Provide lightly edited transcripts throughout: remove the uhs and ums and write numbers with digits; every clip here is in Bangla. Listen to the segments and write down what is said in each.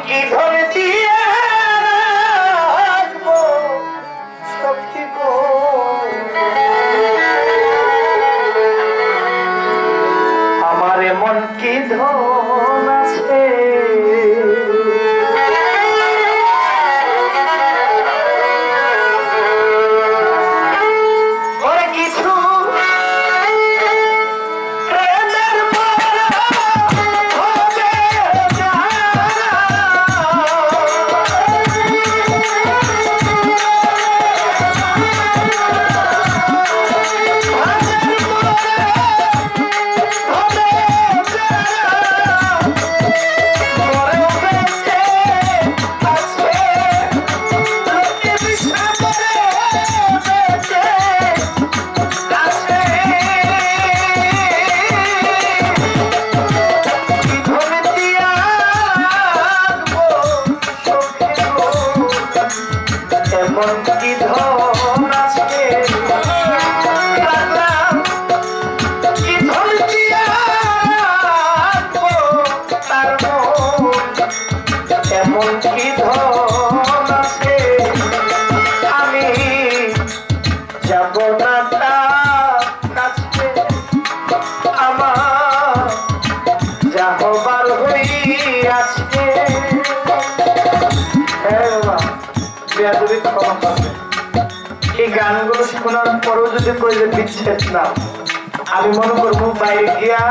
কি ধরে দিয়ে রাখবো সখী গো, আমার এমন কি ধন আছে এই গানগুলো শোনার পরেও যদি প্রয়োজন বিচ্ছেদ না, আমি মনে করবো বাইরে গিয়া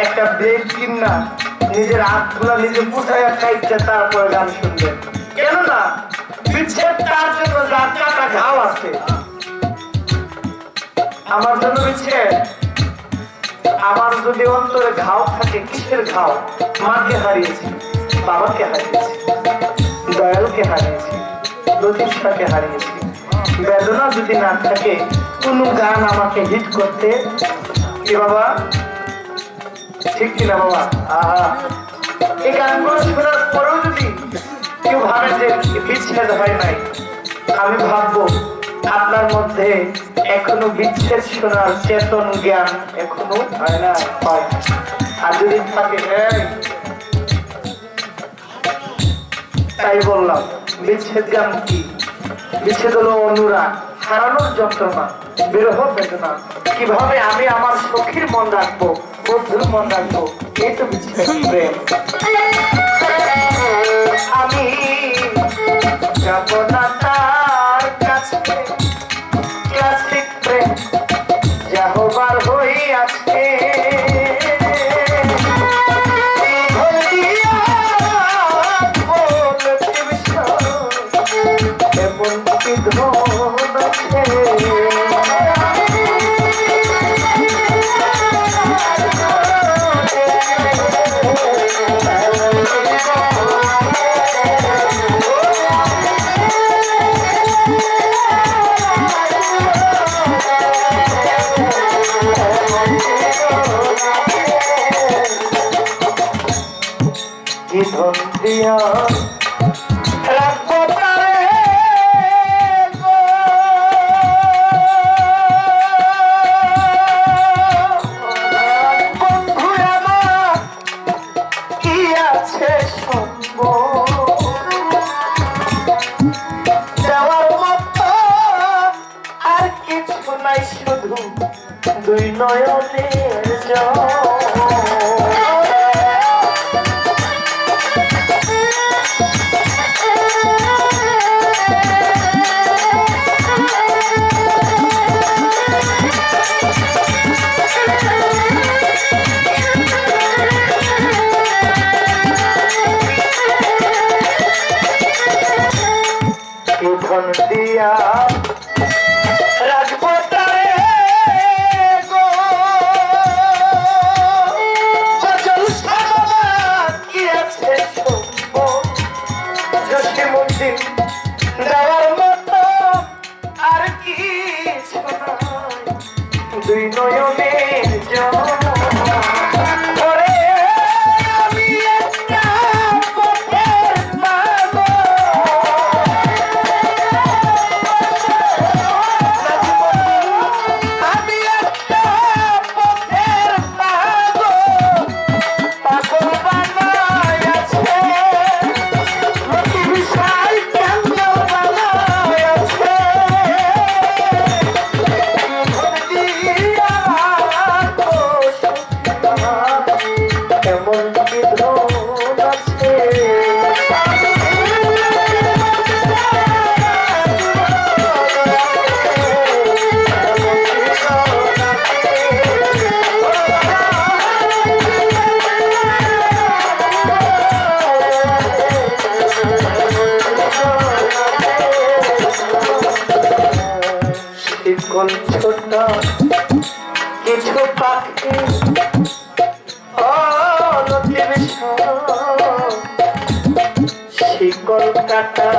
একটা ব্রেক কিনা নিজের হাতগুলো নিজে পুষাইয়া খাইতে তারপরে গান শুনবেন। কেননা বিচ্ছেদ তার জন্য যার কাটা ঘাও আছে, আমার জন্য বিচ্ছেদ। আমার যদি অন্তরে ঘাও থাকে, কিসের ঘাও? মাকে হারিয়েছি, বাবাকে হারিয়েছি, দয়ালকে হারিয়েছি, লতিফাকে হারিয়েছি। বেদনা যদি না থাকে, কোন গান আমাকে হিট করতে কি বাবা, ঠিক কিনা বাবা? এই গানগুলো শোনার পরেও যদি কেউ ভাবে যে বিচ্ছেদ হয় নাই, আমি ভাববো আপনার মধ্যে এখনো বিচ্ছেদ শোনার চেতন জ্ঞান এখনো হয় না, হয়। আর যদি থাকে, তাই বললাম বিচ্ছেদ জ্ঞান কি? বিচ্ছেদ হলো অনুরাগ, হারানোর যন্ত্রণা, বিরহ বেদনা। কিভাবে আমি আমার সখীর মন রাখবো, বন্ধুর মন রাখবো, এই তো বিচ্ছেদ প্রেম। আমি যাব না তার কাছে, ক্লাসিক প্রেম যা হবার হই আছে। ধন দিয়া রাখবো তারে গো, বন্ধু আমার কি আছে সম্ভব, দেওয়ার মতো আর কিছু নাই, শুধু দুই নয়নের জল। ধন দিয়া রাখবো তারে গো, কাটা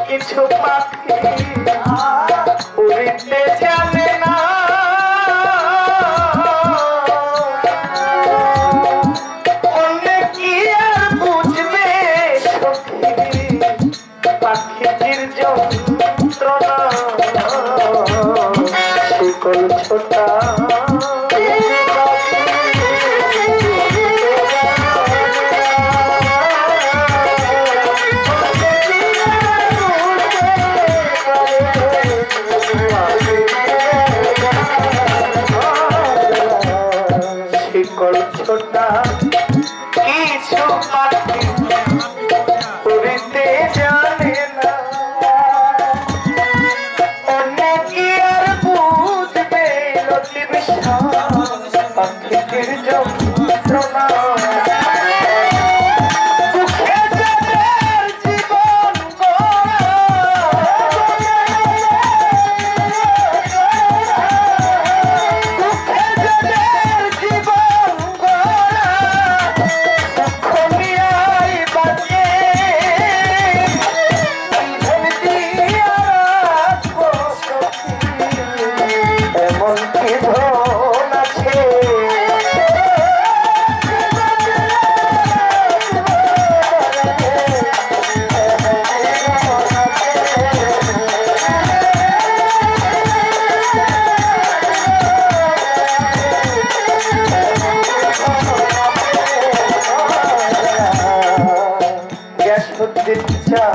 কিছু পাখি উড়িতে জানে না, অনেক কি আর বুঝবে সখী পাখিটির যন্ত্রণা। শিকল ছোটা শিকল ছোটা কিছু পাখি উড়িতে জানে না, অনেক কি আর বুঝবে লতি বিশ্বাস পাখিটির যন্ত্রণা। দুঃখে যাদের জীবন গড়া, দুঃখে যাদের জীবন গড়া, দুঃখ নিয়াই বাঁচে জীবন দিয়া রাখবো সখী, এমন কি ধন আছে গ্যাস হচ্ছে চা